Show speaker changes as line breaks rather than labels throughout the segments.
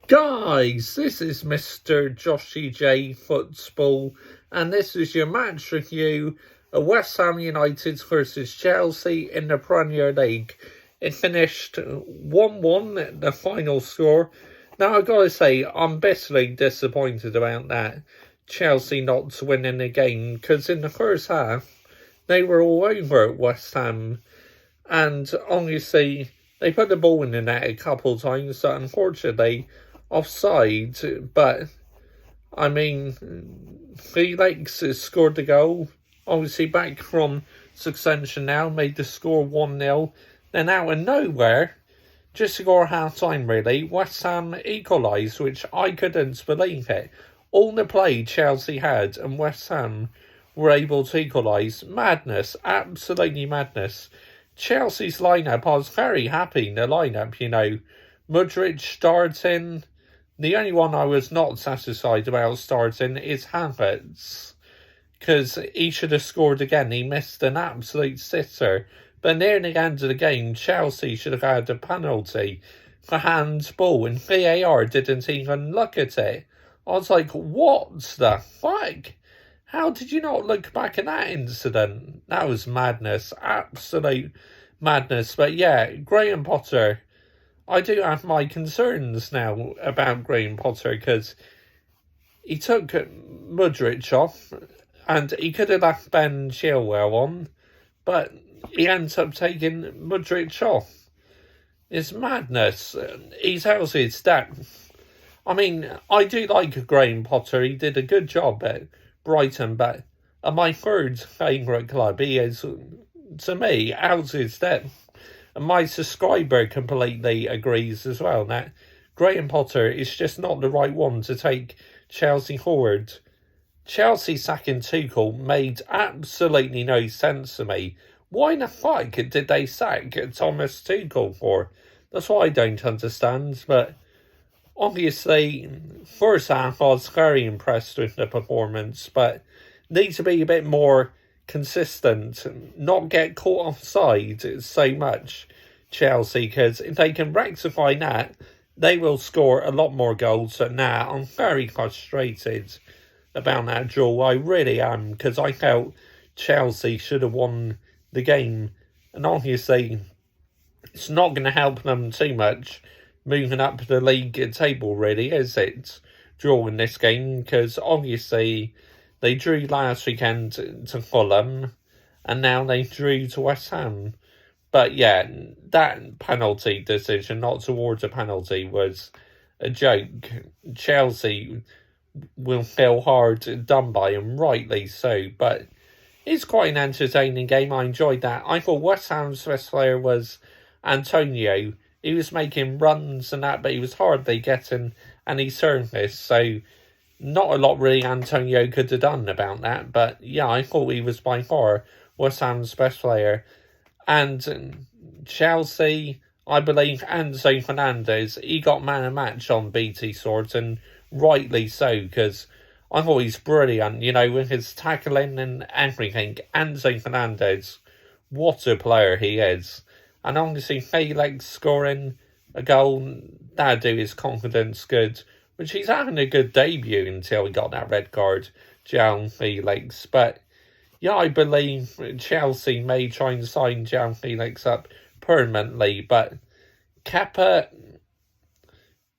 Guys, this is Mr. Joshy J Football, and this is your match review of West Ham United versus Chelsea in the Premier League. It finished 1-1, the final score. Now, I gotta say, I'm bitterly disappointed about that. Chelsea not winning the game, because in the first half, they were all over West Ham, and obviously, they put the ball in the net a couple of times, so unfortunately, offside, but I mean, Felix has scored the goal. Obviously, back from suspension now, made the score 1-0. Then, out of nowhere, just before half time, really, West Ham equalised, which I couldn't believe it. All the play Chelsea had, and West Ham were able to equalise. Madness, absolutely madness. Chelsea's lineup, I was very happy in the lineup, Mudryk starting. The only one I was not satisfied about starting is Havertz, because he should have scored again. He missed an absolute sitter. But near the end of the game, Chelsea should have had a penalty for handball, and VAR didn't even look at it. I was like, what the fuck? How did you not look back at that incident? That was madness, absolute madness. But yeah, Graham Potter, I do have my concerns now about Graham Potter, because he took Mudryk off and he could have left Ben Chilwell on, but he ends up taking Mudryk off. It's madness. He's out his depth. I mean, I do like Graham Potter. He did a good job at Brighton, but at my third favourite club, he is, to me, out his depth. And my subscriber completely agrees as well that Graham Potter is just not the right one to take Chelsea forward. Chelsea sacking Tuchel made absolutely no sense to me. Why the fuck did they sack Thomas Tuchel for? That's what I don't understand. But obviously, first half I was very impressed with the performance, but needs to be a bit more consistent, not get caught offside so much, Chelsea, because if they can rectify that, they will score a lot more goals. But now I'm very frustrated about that draw. I really am, because I felt Chelsea should have won the game, and obviously it's not going to help them too much moving up the league table, really, is it, drawing this game? Because obviously they drew last weekend to Fulham, and now they drew to West Ham. But yeah, that penalty decision, not towards a penalty, was a joke. Chelsea will feel hard done by, and rightly so. But it's quite an entertaining game. I enjoyed that. I thought West Ham's best player was Antonio. He was making runs and that, but he was hardly getting any service. So not a lot really Antonio could have done about that. But yeah, I thought he was by far West Ham's best player. And Chelsea, I believe, Enzo Fernandez, he got man of match on BT Swords, and rightly so, because I thought he's brilliant, with his tackling and everything. Enzo Fernandez, what a player he is. And obviously Felix scoring a goal, that'd do his confidence good, which he's having a good debut until he got that red card, João Felix. But yeah, I believe Chelsea may try and sign João Felix up permanently, but Kepa,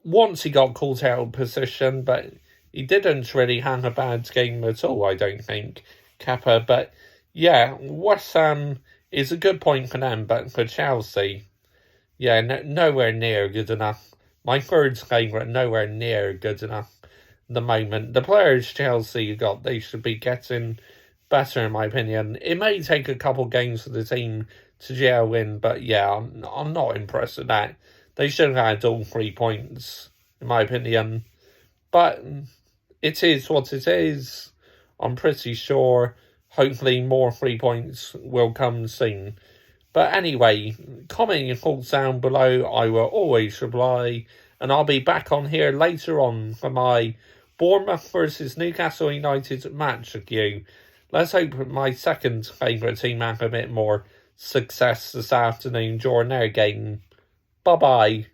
once he got called out of position, but he didn't really have a bad game at all, I don't think, Kepa. But yeah, West Ham is a good point for them, but for Chelsea, yeah, nowhere near good enough. My third favourite, nowhere near good enough at the moment. The players Chelsea got, they should be getting better, in my opinion. It may take a couple games for the team to gel in, but yeah, I'm not impressed with that. They should have had all 3 points, in my opinion. But it is what it is. I'm pretty sure hopefully more 3 points will come soon. But anyway, comment your thoughts down below. I will always reply. And I'll be back on here later on for my Bournemouth versus Newcastle United match review. Let's hope my second favourite team have a bit more success this afternoon during their game. Bye-bye.